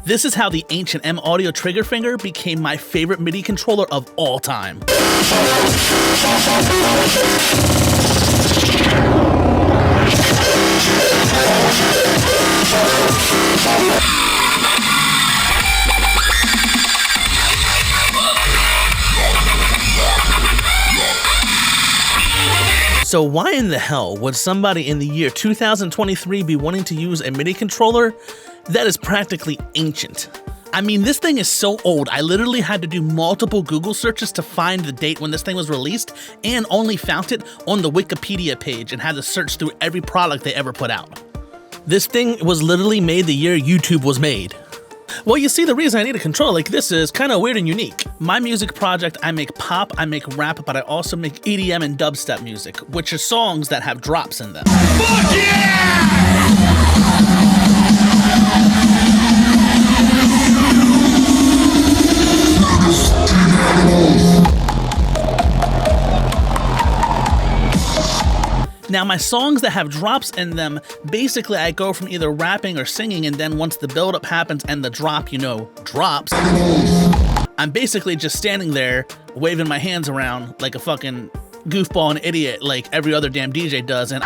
This is how the Ancient M Audio trigger finger became my favorite MIDI controller of all time. So why in the hell would somebody in the year 2023 be wanting to use a MIDI controller that is practically ancient? I mean, this thing is so old, I literally had to do multiple Google searches to find the date when this thing was released, and only found it on the Wikipedia page and had to search through every product they ever put out. This thing was literally made the year YouTube was made. Well, you see, the reason I need a controller like this is kind of weird and unique. My music project, I make pop, I make rap, but I also make EDM and dubstep music, which are songs that have drops in them. Fuck yeah! Now, my songs that have drops in them, basically I go from either rapping or singing, and then once the buildup happens and the drop, drops, I'm basically just standing there waving my hands around like a fucking goofball and idiot like every other damn DJ does, and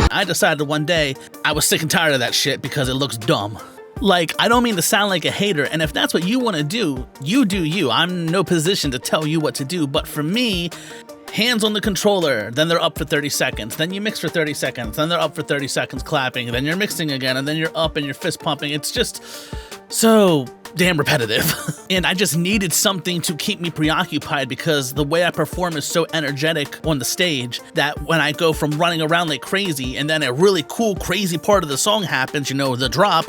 I decided one day I was sick and tired of that shit because it looks dumb. Like, I don't mean to sound like a hater, and if that's what you want to do, you do you. I'm in no position to tell you what to do, but for me, hands on the controller, then they're up for 30 seconds, then you mix for 30 seconds, then they're up for 30 seconds clapping, then you're mixing again, and then you're up and you're fist pumping. It's just so damn repetitive. And I just needed something to keep me preoccupied because the way I perform is so energetic on the stage that when I go from running around like crazy and then a really cool, crazy part of the song happens, the drop,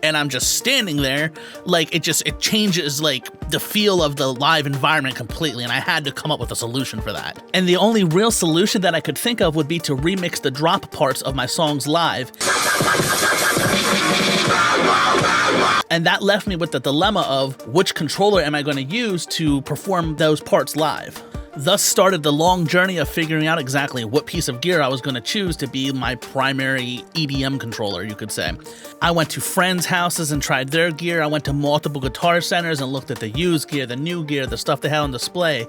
and I'm just standing there, like it changes like the feel of the live environment completely, and I had to come up with a solution for that. And the only real solution that I could think of would be to remix the drop parts of my songs live. And that left me with the dilemma of which controller am I going to use to perform those parts live. Thus started the long journey of figuring out exactly what piece of gear I was going to choose to be my primary EDM controller, you could say. I went to friends' houses and tried their gear. I went to multiple guitar centers and looked at the used gear, the new gear, the stuff they had on display,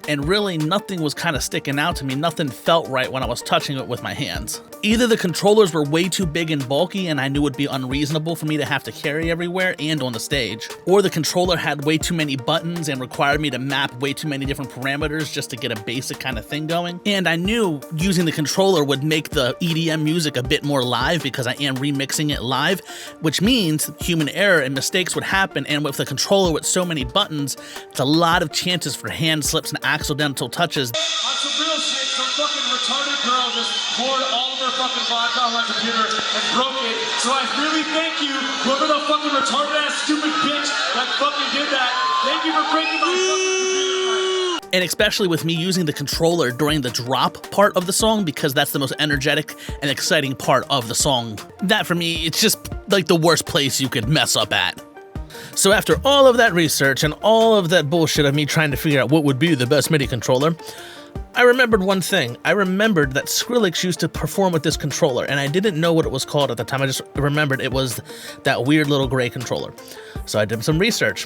and really nothing was kind of sticking out to me. Nothing felt right when I was touching it with my hands. Either the controllers were way too big and bulky and I knew it would be unreasonable for me to have to carry everywhere and on the stage, or the controller had way too many buttons and required me to map way too many different parameters just to get a basic kind of thing going. And I knew using the controller would make the EDM music a bit more live because I am remixing it live, which means human error and mistakes would happen. And with the controller with so many buttons, it's a lot of chances for hand slips and accidental touches. On some real shit, some fucking retarded girl just poured all of her fucking vodka on my computer and broke it. So I really thank you, whoever the fucking retarded ass stupid bitch that fucking did that. Thank you for breaking my fucking computer. And especially with me using the controller during the drop part of the song, because that's the most energetic and exciting part of the song. That for me, it's just like the worst place you could mess up at. So after all of that research and all of that bullshit of me trying to figure out what would be the best MIDI controller, I remembered one thing. I remembered that Skrillex used to perform with this controller, and I didn't know what it was called at the time. I just remembered it was that weird little gray controller. So I did some research.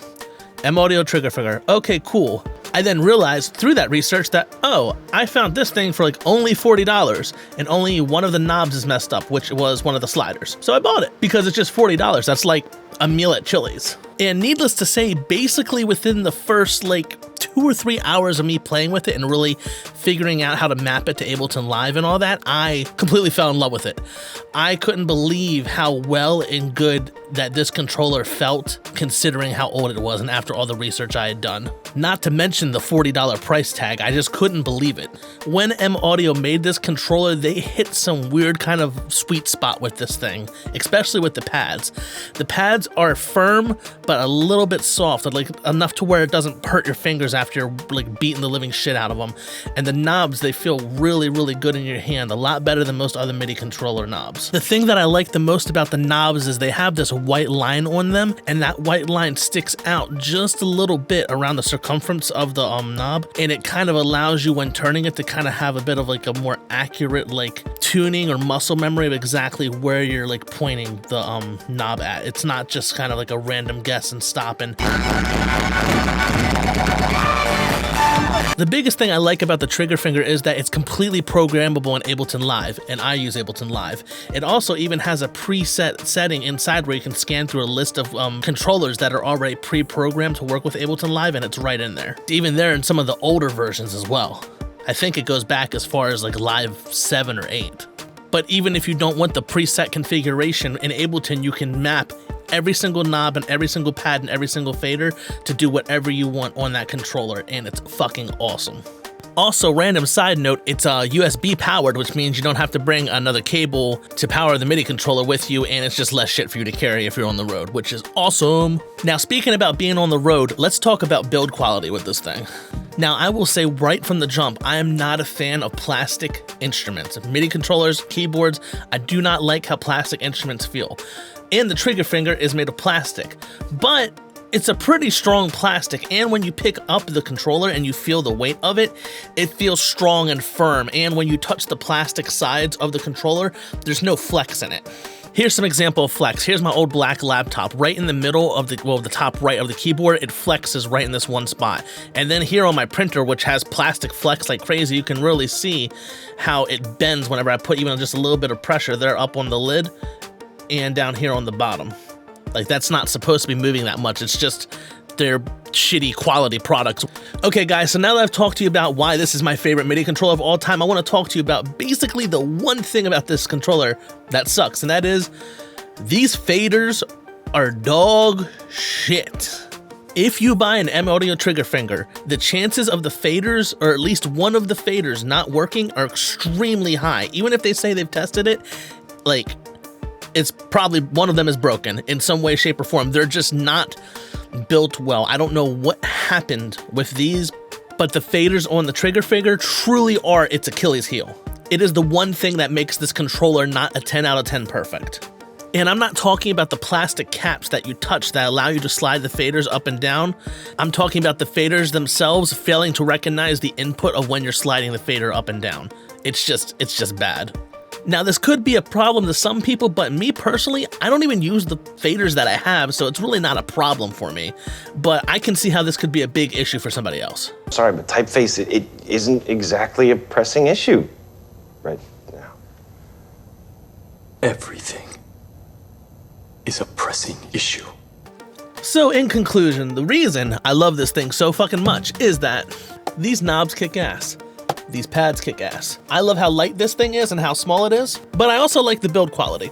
M Audio trigger finger. Okay, cool. I then realized through that research that, oh, I found this thing for like only $40 and only one of the knobs is messed up, which was one of the sliders. So I bought it because it's just $40. That's like a meal at Chili's. And needless to say, basically within the first like 2 or 3 hours of me playing with it and really figuring out how to map it to Ableton Live and all that, I completely fell in love with it. I couldn't believe how well and good that this controller felt considering how old it was and after all the research I had done. Not to mention the $40 price tag, I just couldn't believe it. When M Audio made this controller, they hit some weird kind of sweet spot with this thing, especially with the pads. The pads are firm, but a little bit soft, like enough to where it doesn't hurt your fingers after you're like beating the living shit out of them. And the knobs, they feel really, really good in your hand, a lot better than most other MIDI controller knobs. The thing that I like the most about the knobs is they have this white line on them, and that white line sticks out just a little bit around the circumference of the knob, and it kind of allows you when turning it to kind of have a bit of like a more accurate like tuning or muscle memory of exactly where you're like pointing the knob at. It's not just kind of like a random guess and stop. And the biggest thing I like about the trigger finger is that it's completely programmable in Ableton Live, and I use Ableton Live. It also even has a preset setting inside where you can scan through a list of controllers that are already pre-programmed to work with Ableton Live, and it's right in there. It's even there in some of the older versions as well. I think it goes back as far as like Live 7 or 8. But even if you don't want the preset configuration, in Ableton you can map every single knob and every single pad and every single fader to do whatever you want on that controller, and it's fucking awesome. Also, random side note, it's USB powered, which means you don't have to bring another cable to power the MIDI controller with you, and it's just less shit for you to carry if you're on the road, which is awesome. Now, speaking about being on the road, let's talk about build quality with this thing. Now, I will say right from the jump, I am not a fan of plastic instruments. MIDI controllers, keyboards, I do not like how plastic instruments feel. And the trigger finger is made of plastic, but it's a pretty strong plastic, and when you pick up the controller and you feel the weight of it, it feels strong and firm, and when you touch the plastic sides of the controller, there's no flex in it. Here's some example of flex. Here's my old black laptop. Right in the middle of the top right of the keyboard, it flexes right in this one spot. And then here on my printer, which has plastic flex like crazy, you can really see how it bends whenever I put even just a little bit of pressure there up on the lid and down here on the bottom. Like, that's not supposed to be moving that much. It's just their shitty quality products. Okay, guys, so now that I've talked to you about why this is my favorite MIDI controller of all time, I want to talk to you about basically the one thing about this controller that sucks, and that is these faders are dog shit. If you buy an M-Audio trigger finger, the chances of the faders, or at least one of the faders not working, are extremely high. Even if they say they've tested it, like, it's probably one of them is broken in some way, shape, or form. They're just not built well. I don't know what happened with these, but the faders on the trigger finger truly are its Achilles heel. It is the one thing that makes this controller not a 10 out of 10 perfect. And I'm not talking about the plastic caps that you touch that allow you to slide the faders up and down. I'm talking about the faders themselves failing to recognize the input of when you're sliding the fader up and down. It's just bad. Now, this could be a problem to some people, but me personally, I don't even use the faders that I have, so it's really not a problem for me. But I can see how this could be a big issue for somebody else. Sorry, but typeface, it isn't exactly a pressing issue right now. Everything is a pressing issue. So, in conclusion, the reason I love this thing so fucking much is that these knobs kick ass. These pads kick ass. I love how light this thing is and how small it is, but I also like the build quality.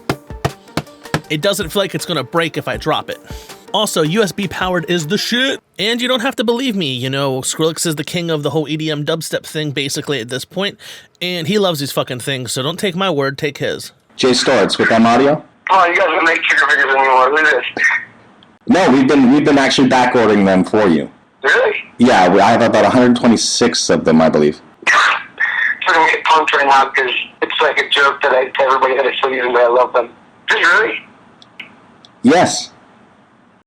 It doesn't feel like it's gonna break if I drop it. Also, USB powered is the shit. And you don't have to believe me, you know, Skrillex is the king of the whole EDM dubstep thing basically at this point, and he loves these fucking things, so don't take my word, take his. Jay Storts with M-Audio. Oh, you guys don't make trigger fingers anymore. Look at this. No, we've been actually back ordering them for you. Really? Yeah, I have about 126 of them, I believe. I'm gonna get punked right now because it's like a joke that I tell everybody that I still use them, but I love them. Just really? Yes.